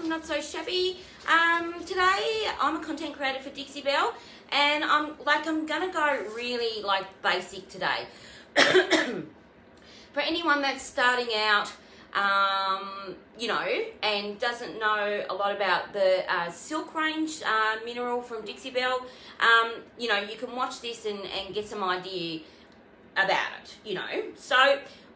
from Not So Shabby. Today I'm a content creator for Dixie Belle, and I'm gonna go really basic today. For anyone that's starting out, and doesn't know a lot about the silk range mineral from Dixie Belle, you can watch this and get some idea about it, So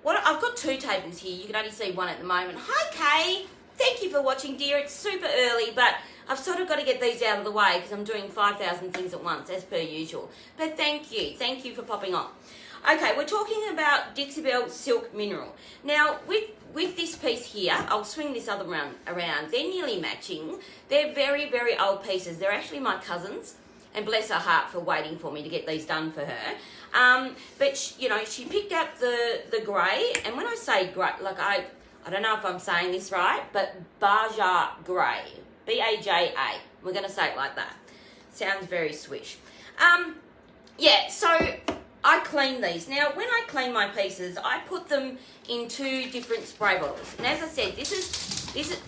I've got two tables here. You can only see one at the moment. Hi, Kay. Thank you for watching, dear. It's super early, but I've sort of got to get these out of the way because I'm doing 5,000 things at once, as per usual. But thank you. Thank you for popping on. Okay, we're talking about Dixie Belle Silk Mineral. Now, with this piece here, I'll swing this other one around. They're nearly matching. They're very, very old pieces. They're actually my cousin's, and bless her heart for waiting for me to get these done for her. But, she picked out the grey, and when I say grey, I don't know if I'm saying this right, but Baja grey, B-A-J-A. We're going to say it like that. Sounds very swish. So I clean these. Now, when I clean my pieces, I put them in two different spray bottles. And as I said, this is,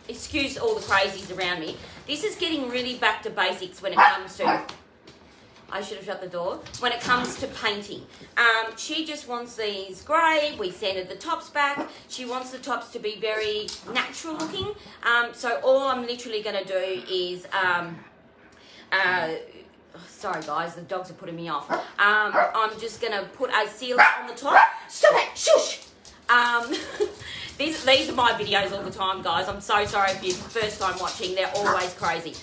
excuse all the crazies around me, this is getting really back to basics when it comes to, I should have shut the door, when it comes to painting. She just wants these grey. We sanded the tops back. She wants the tops to be very natural looking. So all I'm literally going to do is, sorry guys, the dogs are putting me off. I'm just going to put a sealer on the top. Stop it! Shush! These are my videos all the time, guys. I'm so sorry if you're the first time watching. They're always crazy.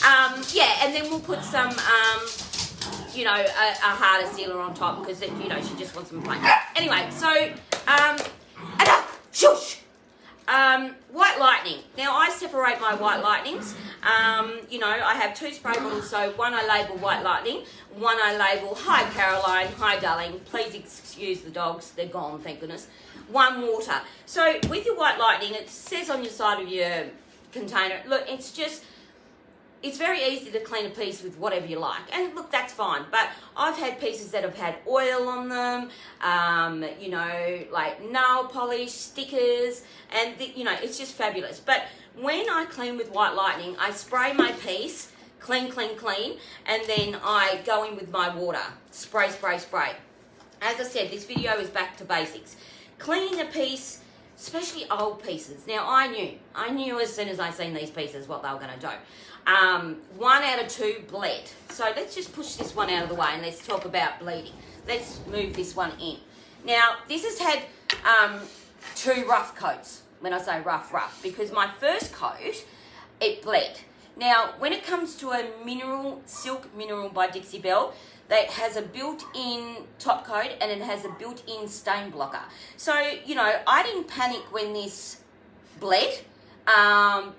And then we'll put some, a harder sealer on top because, she just wants some paint. Anyway, so, enough! Shush! White lightning. Now, I separate my white lightnings. I have two spray bottles, so one I label white lightning, one I label, hi Caroline, hi darling, please excuse the dogs, they're gone, thank goodness. One water. So with your white lightning, it says on your side of your container, look, it's very easy to clean a piece with whatever you like. And look, that's fine. But I've had pieces that have had oil on them, like nail polish, stickers, and, it's just fabulous. But when I clean with white lightning, I spray my piece, clean, and then I go in with my water. Spray, spray, spray. As I said, this video is back to basics. Cleaning a piece, especially old pieces. Now, I knew as soon as I seen these pieces what they were going to do. 1 out of 2 bled. So let's just push this one out of the way and let's talk about bleeding. Let's move this one in. Now, this has had 2 rough coats. When I say rough, because my first coat, it bled. Now, when it comes to a silk mineral by Dixie Belle, that has a built-in top coat and it has a built-in stain blocker. So, I didn't panic when this bled,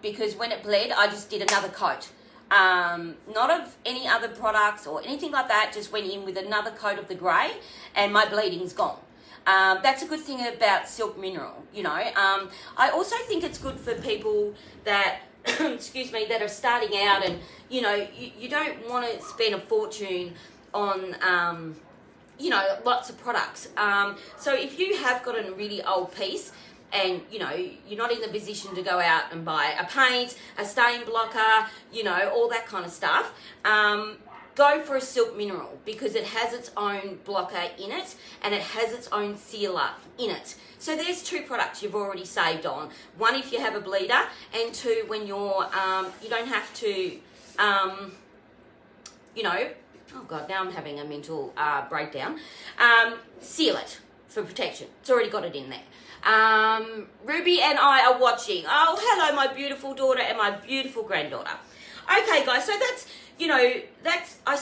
because when it bled, I just did another coat. Not of any other products or anything like that, just went in with another coat of the grey and my bleeding's gone. That's a good thing about silk mineral, I also think it's good for people that, excuse me, that are starting out and, you don't want to spend a fortune on, lots of products. So if you have got a really old piece and, you're not in the position to go out and buy a paint, a stain blocker, all that kind of stuff, go for a silk mineral because it has its own blocker in it and it has its own sealer in it. So there's 2 products you've already saved on. 1 if you have a bleeder, and 2 when you're, you don't have to, oh God, now I'm having a mental breakdown. Seal it for protection. It's already got it in there. Ruby and I are watching. Oh, hello, my beautiful daughter and my beautiful granddaughter. Okay, guys, so that's, I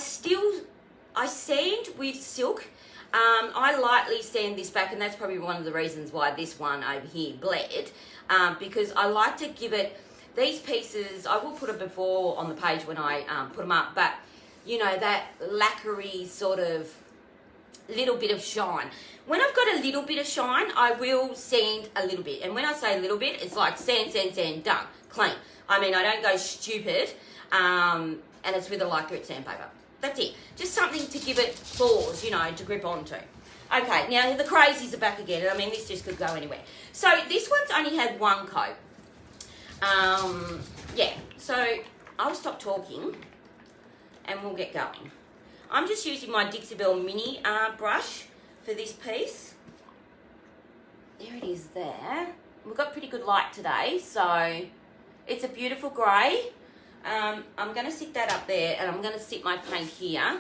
sand with silk. I lightly sand this back, and that's probably one of the reasons why this one over here bled, because I like to give it, these pieces, I will put it before on the page when I put them up, but, that lacquery sort of little bit of shine. When I've got a little bit of shine, I will sand a little bit. And when I say a little bit, it's like sand, done, clean. I mean, I don't go stupid, and it's with a light-grit sandpaper. That's it. Just something to give it claws, to grip onto. Okay, now the crazies are back again. I mean, this just could go anywhere. So this one's only had 1 coat. Yeah, so I'll stop talking and we'll get going. I'm just using my Dixie Belle mini brush for this piece. There it is there. We've got pretty good light today, so it's a beautiful grey. I'm going to sit that up there and I'm going to sit my paint here.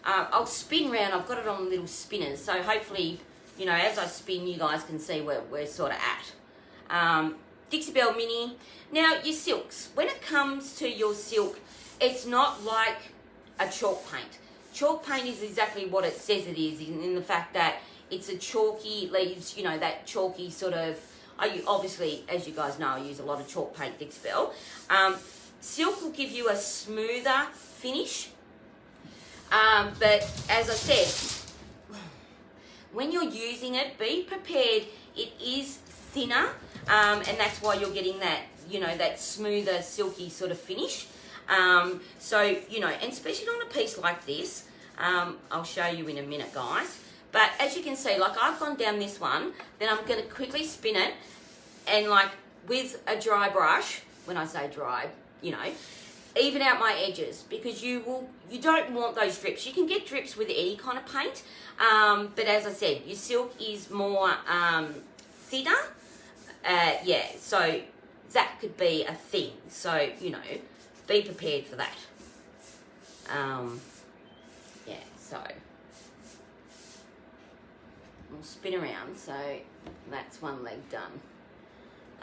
I'll spin round. I've got it on little spinners, so hopefully, you know, as I spin, you guys can see where we're sort of at. Dixie Belle Mini. Now, your silks. When it comes to your silk, it's not like a chalk paint. Chalk paint is exactly what it says it is, in the fact that it's a chalky, leaves, you know, that chalky sort of... obviously, as you guys know, I use a lot of chalk paint, Dixie Belle. Silk will give you a smoother finish. But as I said, when you're using it, be prepared. It is thinner, and that's why you're getting that, you know, that smoother, silky sort of finish. So, you know, and especially on a piece like this, I'll show you in a minute, guys. But as you can see, like I've gone down this one, then I'm going to quickly spin it, and like with a dry brush, when I say dry, you know, even out my edges, because you don't want those drips. You can get drips with any kind of paint, but as I said, your silk is more thinner. Yeah, so that could be a thing. So, you know, be prepared for that. Yeah, so we'll spin around. So that's one leg done.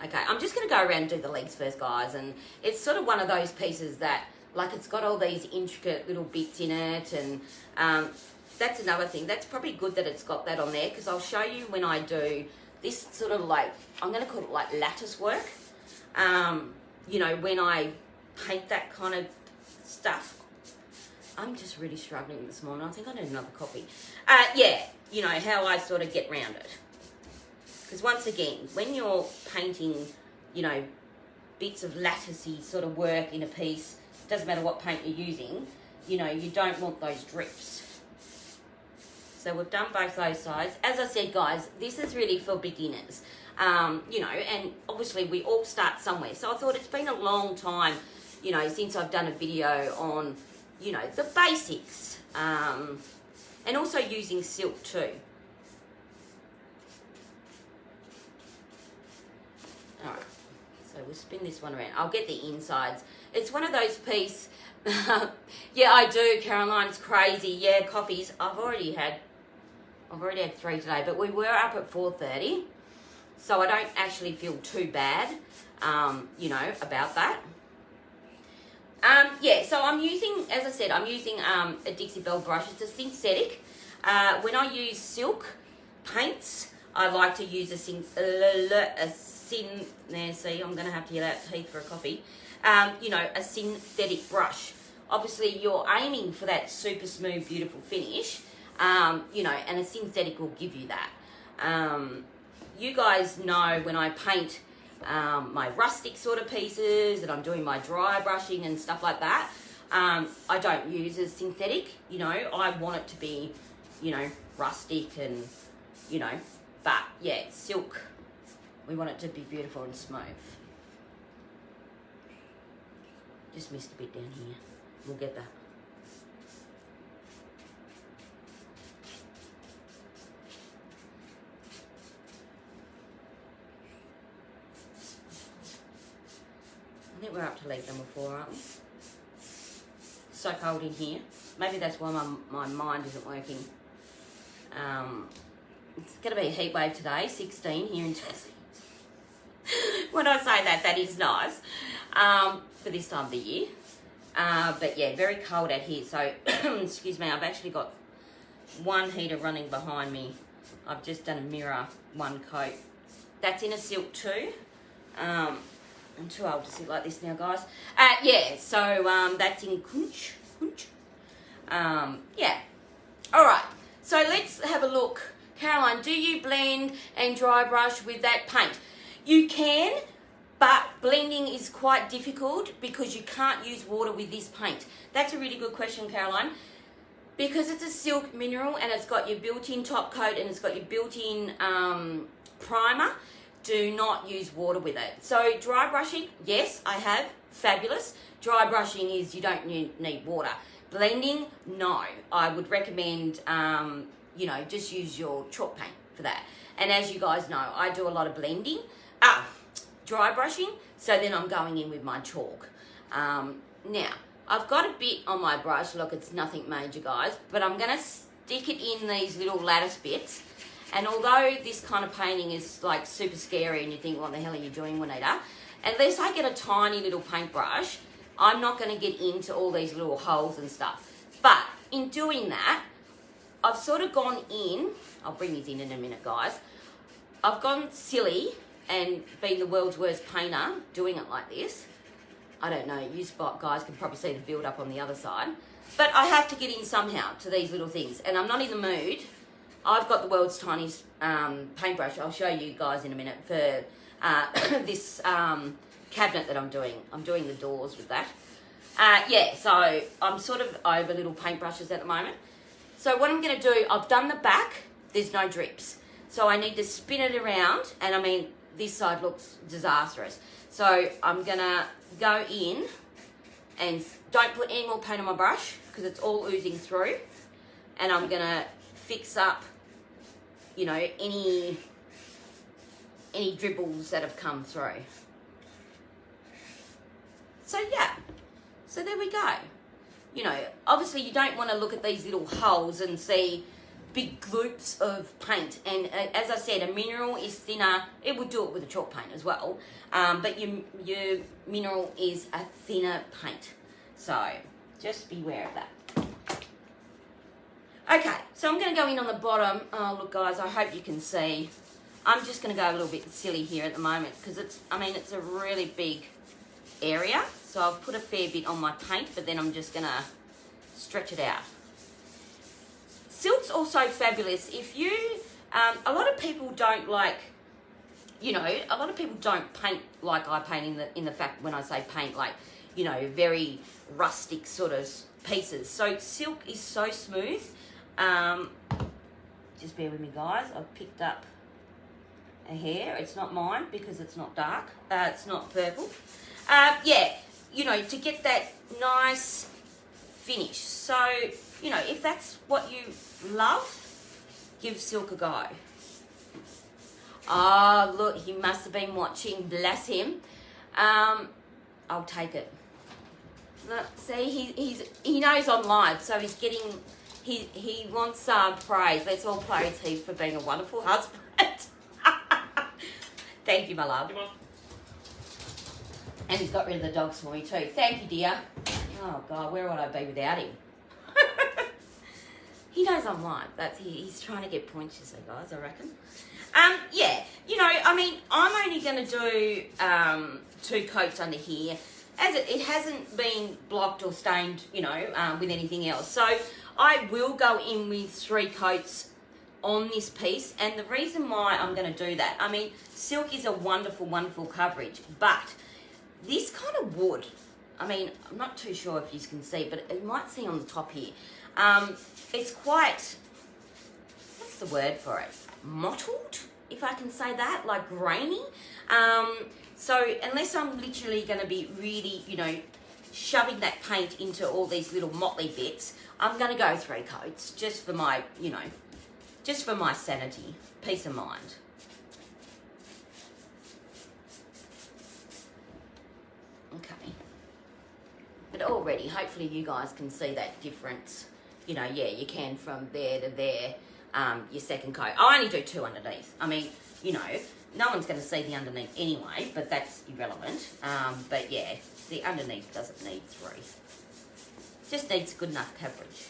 Okay, I'm just going to go around and do the legs first, guys. And it's sort of one of those pieces that, like, it's got all these intricate little bits in it. And that's another thing. That's probably good that it's got that on there, because I'll show you when I do this sort of like, I'm going to call it like lattice work. You know, when I paint that kind of stuff. I'm just really struggling this morning. I think I need another coffee. Yeah, you know, how I sort of get around it. Because once again, when you're painting, you know, bits of latticey sort of work in a piece, doesn't matter what paint you're using, you know, you don't want those drips. So we've done both those sides. As I said, guys, this is really for beginners. You know, and obviously we all start somewhere. So I thought it's been a long time, you know, since I've done a video on, you know, the basics. And also using silk too. All right, so we'll spin this one around. I'll get the insides. It's one of those pieces. Yeah, I do, Caroline. It's crazy. Yeah, coffees. I've already had 3 today, but we were up at 4:30, so I don't actually feel too bad, you know, about that. Yeah, so I'm using, as I said, I'm using a Dixie Belle brush. It's a synthetic. When I use silk paints, I like to use there, see, I'm going to have to get out teeth for a coffee. You know, a synthetic brush. Obviously, you're aiming for that super smooth, beautiful finish, you know, and a synthetic will give you that. You guys know when I paint my rustic sort of pieces and I'm doing my dry brushing and stuff like that, I don't use a synthetic, you know. I want it to be, you know, rustic and, you know, but yeah, silk. We want it to be beautiful and smooth. Just missed a bit down here. We'll get that. I think we're up to leg number 4, aren't we? So cold in here. Maybe that's why my mind isn't working. It's going to be a heat wave today, 16 here in Tassie. When I say that, that is nice for this time of the year. But yeah, very cold out here. So, excuse me, I've actually got one heater running behind me. I've just done a mirror, one coat. That's in a silk too. I'm too old to sit like this now, guys. Yeah, so that's in Kunch. Yeah. All right. So let's have a look. Caroline, do you blend and dry brush with that paint? You can, but blending is quite difficult because you can't use water with this paint. That's a really good question, Caroline. Because it's a silk mineral and it's got your built-in top coat and it's got your built-in primer, do not use water with it. So dry brushing, yes, I have. Fabulous. Dry brushing is you don't need water. Blending, no. I would recommend, you know, just use your chalk paint for that. And as you guys know, I do a lot of blending. Dry brushing, so then I'm going in with my chalk. Now, I've got a bit on my brush. Look, it's nothing major, guys, but I'm going to stick it in these little lattice bits. And although this kind of painting is like super scary and you think, what the hell are you doing, Juanita? Unless I get a tiny little paintbrush, I'm not going to get into all these little holes and stuff. But in doing that, I've sort of gone in, I'll bring these in a minute, guys. I've gone silly and been the world's worst painter doing it like this. I don't know, you guys can probably see the build up on the other side. But I have to get in somehow to these little things. And I'm not in the mood. I've got the world's tiniest paintbrush. I'll show you guys in a minute for this cabinet that I'm doing. I'm doing the doors with that. Yeah, so I'm sort of over little paintbrushes at the moment. So what I'm going to do, I've done the back. There's no drips. So I need to spin it around. And I mean, this side looks disastrous. So I'm going to go in and don't put any more paint on my brush because it's all oozing through. And I'm going to fix up, you know, any dribbles that have come through. So yeah, so there we go. You know, obviously you don't want to look at these little holes and see big gloops of paint. And as I said, a mineral is thinner. It would do it with a chalk paint as well. But your mineral is a thinner paint. So just beware of that. Okay, so I'm going to go in on the bottom. Oh, look, guys, I hope you can see. I'm just going to go a little bit silly here at the moment because it's a really big area. So I've put a fair bit on my paint, but then I'm just going to stretch it out. Silk's also fabulous. If you, a lot of people don't like, you know, a lot of people don't paint like I paint in the fact when I say paint, like, you know, very rustic sort of pieces. So silk is so smooth. Just bear with me, guys. I've picked up a hair. It's not mine because it's not dark. It's not purple. Yeah, you know, to get that nice finish. So, you know, if that's what you love, give silk a go. Oh, look, he must have been watching. Bless him. I'll take it. Look, see, he knows I'm live, so he's getting... He wants praise. Let's all praise him for being a wonderful husband. Thank you, my love. And he's got rid of the dogs for me too. Thank you, dear. Oh, God, where would I be without him? He knows I'm live. He's trying to get points, you see, guys, I reckon. Yeah, you know, I mean, I'm only going to do 2 coats under here. As it hasn't been blocked or stained, you know, with anything else. So I will go in with 3 coats on this piece. And the reason why I'm going to do that, I mean, silk is a wonderful, wonderful coverage. But this kind of wood, I mean, I'm not too sure if you can see, but you might see on the top here. It's quite, what's the word for it? Mottled, if I can say that, like grainy. So unless I'm literally going to be really, you know, shoving that paint into all these little motley bits, I'm going to go 3 coats just for my, you know, just for my sanity, peace of mind. Okay. But already, hopefully you guys can see that difference. You know, yeah, you can from there to there, your second coat. I only do 2 underneath. I mean, you know, no one's going to see the underneath anyway, but that's irrelevant. But yeah, the underneath doesn't need 3. Just needs good enough coverage.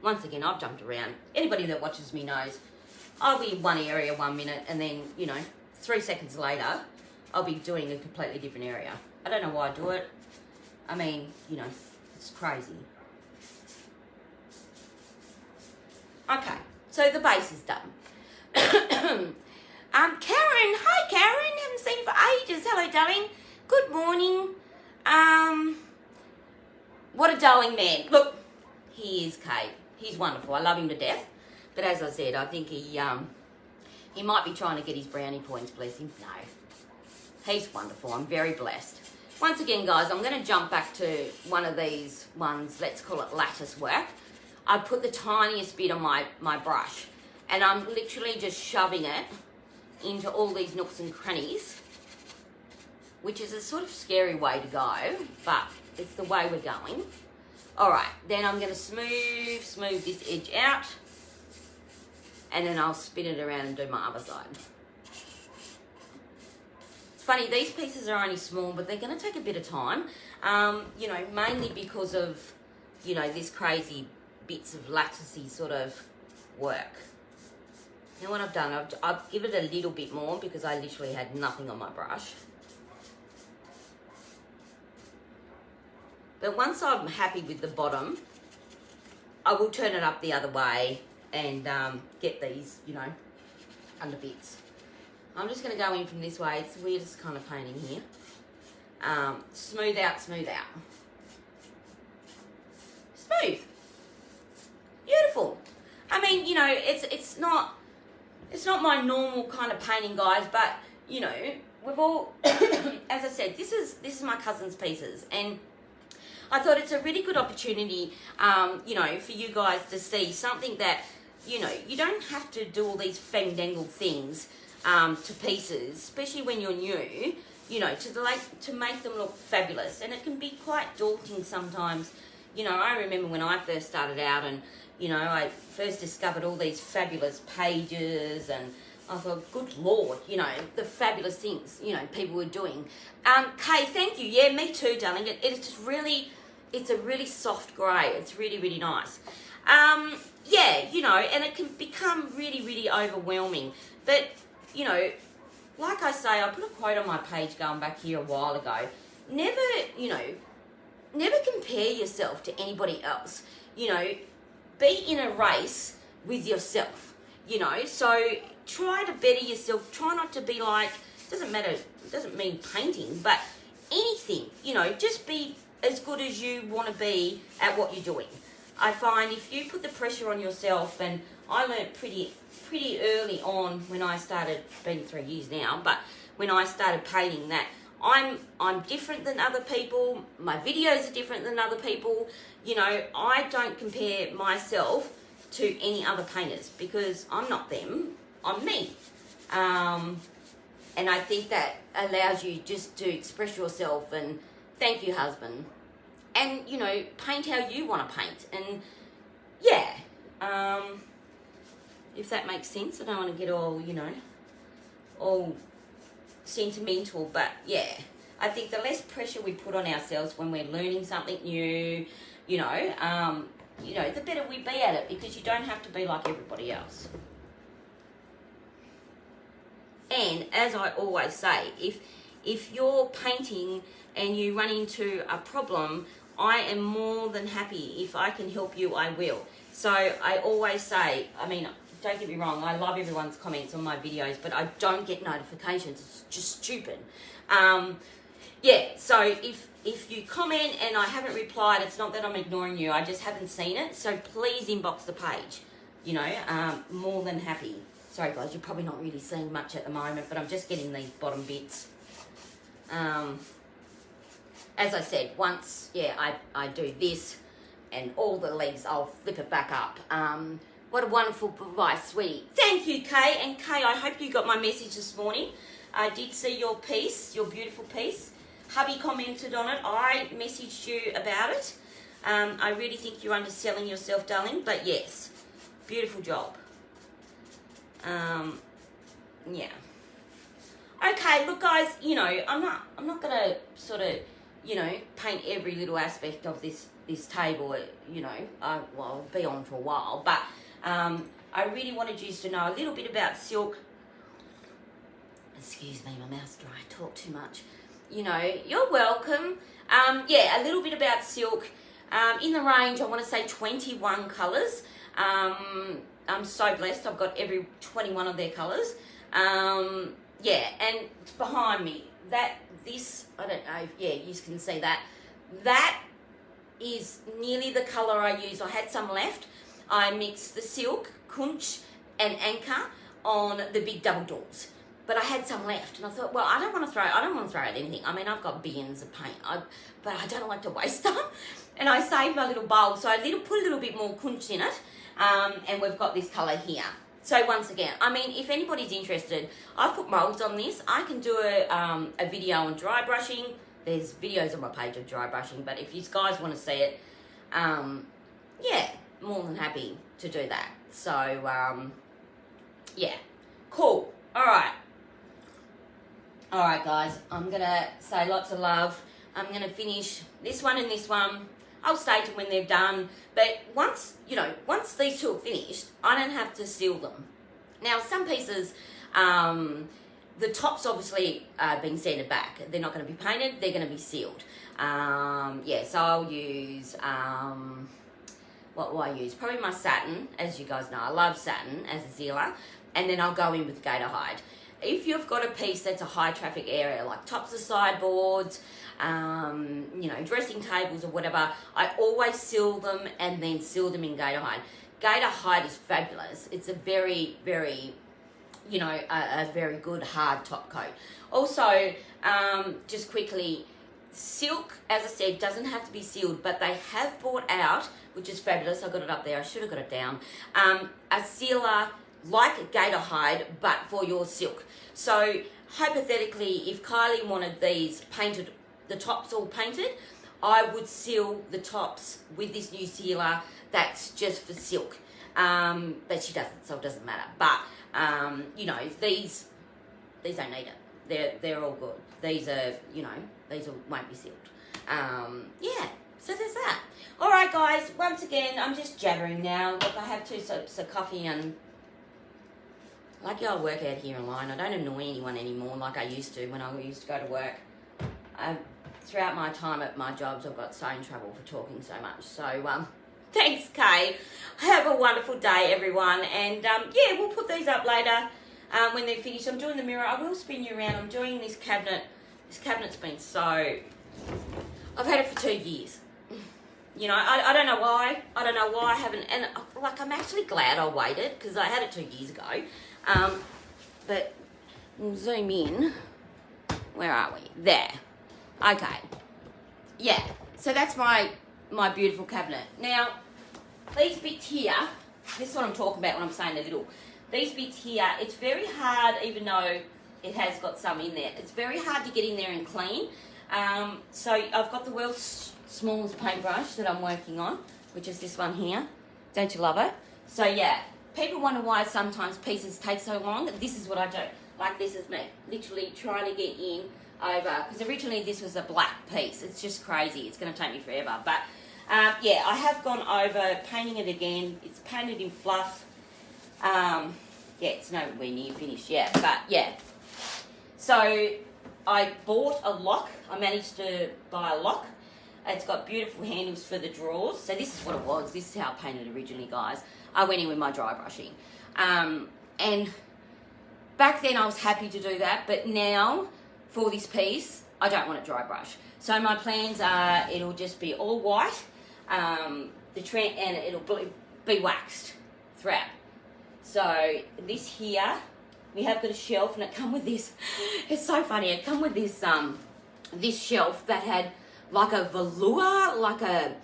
Once again, I've jumped around. Anybody that watches me knows I'll be in one area 1 minute and then, you know, 3 seconds later, I'll be doing a completely different area. I don't know why I do it. I mean, you know, it's crazy. Okay, so the base is done. Karen, hi Karen, haven't seen you for ages. Hello, darling. Good morning. What a darling man. Look, he is, Kate. He's wonderful. I love him to death. But as I said, I think he might be trying to get his brownie points, bless him. No. He's wonderful. I'm very blessed. Once again, guys, I'm going to jump back to one of these ones. Let's call it lattice work. I put the tiniest bit on my brush, and I'm literally just shoving it into all these nooks and crannies, which is a sort of scary way to go, but it's the way we're going. All right, then I'm going to smooth this edge out, and then I'll spin it around and do my other side. It's funny, these pieces are only small, but they're going to take a bit of time, you know, mainly because of, you know, this crazy bits of latticey sort of work. Now what I've done, I've given it a little bit more because I literally had nothing on my brush. But once I'm happy with the bottom, I will turn it up the other way and get these, you know, under bits. I'm just going to go in from this way. It's the weirdest kind of painting here. Smooth out. Smooth. Beautiful. I mean, you know, it's not my normal kind of painting, guys, but, you know, we've all, as I said, this is my cousin's pieces, and I thought it's a really good opportunity, you know, for you guys to see something that, you know, you don't have to do all these fandangled things to pieces, especially when you're new, you know, to make them look fabulous. And it can be quite daunting sometimes. You know, I remember when I first started out and, you know, I first discovered all these fabulous pages, and I thought, good Lord, you know, the fabulous things, you know, people were doing. Kay, thank you. Yeah, me too, darling. It's just really, it's a really soft grey. It's really, really nice. Yeah, you know, and it can become really, really overwhelming. But, you know, like I say, I put a quote on my page going back here a while ago. Never, you know, never compare yourself to anybody else. You know, be in a race with yourself, you know. So try to better yourself. Try not to be like, doesn't matter, it doesn't mean painting, but anything, you know, just be as good as you want to be at what you're doing. I find if you put the pressure on yourself, and I learnt pretty early on when I started, been 3 years now, but when I started painting, that I'm different than other people, my videos are different than other people, you know. I don't compare myself to any other painters because I'm not them, I'm me. And I think that allows you just to express yourself, and thank you, husband. And, you know, paint how you want to paint. And, yeah, if that makes sense. I don't want to get all, you know, all sentimental. But, yeah, I think the less pressure we put on ourselves when we're learning something new, you know, the better we be at it, because you don't have to be like everybody else. And, as I always say, if you're painting and you run into a problem, I am more than happy. If I can help you, I will. So I always say, I mean, don't get me wrong, I love everyone's comments on my videos, but I don't get notifications. It's just stupid. Yeah, so if you comment and I haven't replied, it's not that I'm ignoring you, I just haven't seen it. So please inbox the page, you know, more than happy. Sorry guys, you're probably not really seeing much at the moment, but I'm just getting these bottom bits. As I said, once, yeah, I do this and all the legs, I'll flip it back up. What a wonderful advice, sweetie. Thank you, Kay. And Kay, I hope you got my message this morning. I did see your piece, your beautiful piece. Hubby commented on it. I messaged you about it. I really think you're underselling yourself, darling, but yes, beautiful job. Yeah. Okay, look, guys, you know, I'm not gonna sort of, you know, paint every little aspect of this table, you know. Well, I'll be on for a while, but I really wanted you to know a little bit about silk. Excuse me, my mouth's dry, I talk too much. You know, you're welcome. Yeah, a little bit about silk. In the range, I want to say 21 colours. I'm so blessed, I've got every 21 of their colours. Yeah, and it's behind me. This, I don't know, yeah, you can see that. That is nearly the colour I use. I had some left. I mixed the silk, kunch, and anchor on the big double doors. But I had some left, and I thought, well, I don't want to throw out anything. I mean, I've got bins of paint, but I don't like to waste them. And I saved my little bowl, so I put a little bit more kunch in it, and we've got this colour here. So once again, I mean, if anybody's interested, I've put moulds on this. I can do a video on dry brushing. There's videos on my page of dry brushing, but if you guys want to see it, yeah, more than happy to do that. So, yeah, cool. All right, guys, I'm going to say lots of love. I'm going to finish this one and this one. I'll stay till when they're done. But once these two are finished, I don't have to seal them. Now, some pieces, the top's obviously been sanded back. They're not going to be painted. They're going to be sealed. Yeah, so I'll use, what will I use? Probably my satin, as you guys know. I love satin as a sealer. And then I'll go in with gator hide. If you've got a piece that's a high traffic area, like tops of sideboards, dressing tables or whatever, I always seal them and then seal them in gator hide. Gator hide is fabulous. It's a very, very, a very good hard top coat. Also, just quickly, silk, as I said, doesn't have to be sealed, but they have brought out, which is fabulous. I got it up there. I should have got it down. A sealer like gator hide, but for your silk. So hypothetically, if Kylie wanted these painted, the tops all painted, I would seal the tops with this new sealer that's just for silk. But she doesn't, so it doesn't matter. But these don't need it. They're all good. These are, won't be sealed. Yeah. So there's that. All right, guys. Once again, I'm just jabbering now. Look, I have 2 sips of coffee and. Lucky I work out here online. I don't annoy anyone anymore like I used to when I used to go to work. Throughout my time at my jobs, I've got so in trouble for talking so much. So, thanks, Kay. Have a wonderful day, everyone. And, yeah, we'll put these up later when they're finished. I'm doing the mirror. I will spin you around. I'm doing this cabinet. This cabinet's been so... I've had it for 2 years. I don't know why. I don't know why I haven't... And, I'm actually glad I waited because I had it 2 years ago. But we'll zoom in. Where are we? There. Okay. Yeah. So that's my beautiful cabinet. Now, these bits here, this is what I'm talking about when I'm saying a little. These bits here, it's very hard, even though it has got some in there. It's very hard to get in there and clean. So I've got the world's smallest paintbrush that I'm working on, which is this one here. Don't you love it? So yeah. People wonder why sometimes pieces take so long. This is what I do. Like this is me, literally trying to get in over. Because originally this was a black piece. It's just crazy. It's going to take me forever. But yeah, I have gone over painting it again. It's painted in fluff. Yeah, it's nowhere near finished yet. But yeah. So I bought a lock. I managed to buy a lock. It's got beautiful handles for the drawers. So this is what it was. This is how I painted originally, guys. I went in with my dry brushing. And back then I was happy to do that, but now for this piece, I don't want to dry brush. So my plans are it'll just be all white, and it'll be waxed throughout. So this here, we have got a shelf and it come with this. It's so funny. It come with this this shelf that had like a velour, like a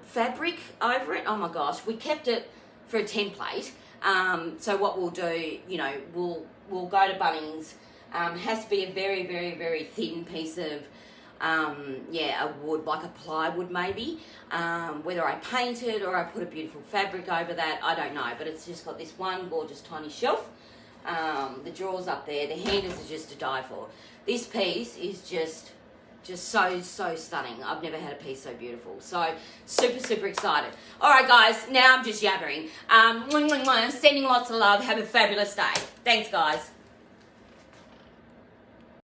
fabric over it. Oh my gosh, we kept it for a template. So what we'll do, we'll go to Bunnings. It has to be a very, very, very thin piece of, a wood, like a plywood maybe. Whether I paint it or I put a beautiful fabric over that, I don't know. But it's just got this one gorgeous tiny shelf. The drawers up there, the handles are just to die for. This piece is just so stunning. I've never had a piece so beautiful. So super excited. All right, guys, now I'm just yabbering. Sending lots of love. Have a fabulous day. Thanks, guys.